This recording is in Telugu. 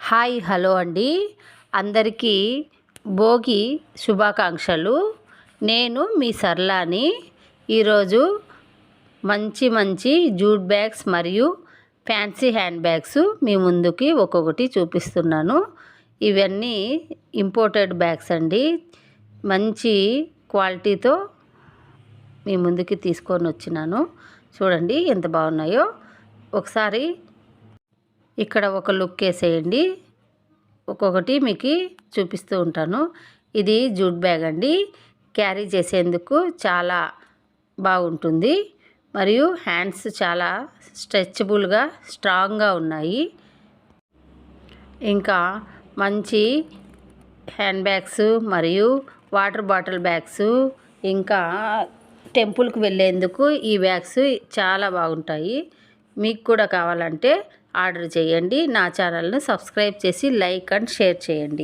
హాయ్ హలో అండి. అందరికీ భోగి శుభాకాంక్షలు. నేను మీ సర్లాని. ఈరోజు మంచి మంచి జూట్ బ్యాగ్స్ మరియు ఫ్యాన్సీ హ్యాండ్ బ్యాగ్స్ మీ ముందుకి ఒక్కొక్కటి చూపిస్తున్నాను. ఇవన్నీ ఇంపోర్టెడ్ బ్యాగ్స్ అండి. మంచి క్వాలిటీతో మీ ముందుకి తీసుకొని వచ్చినాను. చూడండి ఎంత బాగున్నాయో. ఒకసారి ఇక్కడ ఒక లుక్ వేసేయండి. ఒక్కొక్కటి మీకు చూపిస్తూ ఉంటాను. ఇది జూట్ బ్యాగ్ అండి. క్యారీ చేసేందుకు చాలా బాగుంటుంది. మరియు హ్యాండ్స్ చాలా స్ట్రెచబుల్గా స్ట్రాంగ్గా ఉన్నాయి. ఇంకా మంచి హ్యాండ్ బ్యాగ్స్ మరియు వాటర్ బాటిల్ బ్యాగ్స్, ఇంకా టెంపుల్కి వెళ్ళేందుకు ఈ బ్యాగ్స్ చాలా బాగుంటాయి. మీకు కూడా కావాలంటే ఆర్డర్ చేయండి. నా ఛానల్ని సబ్స్క్రైబ్ చేసి లైక్ అండ్ షేర్ చేయండి.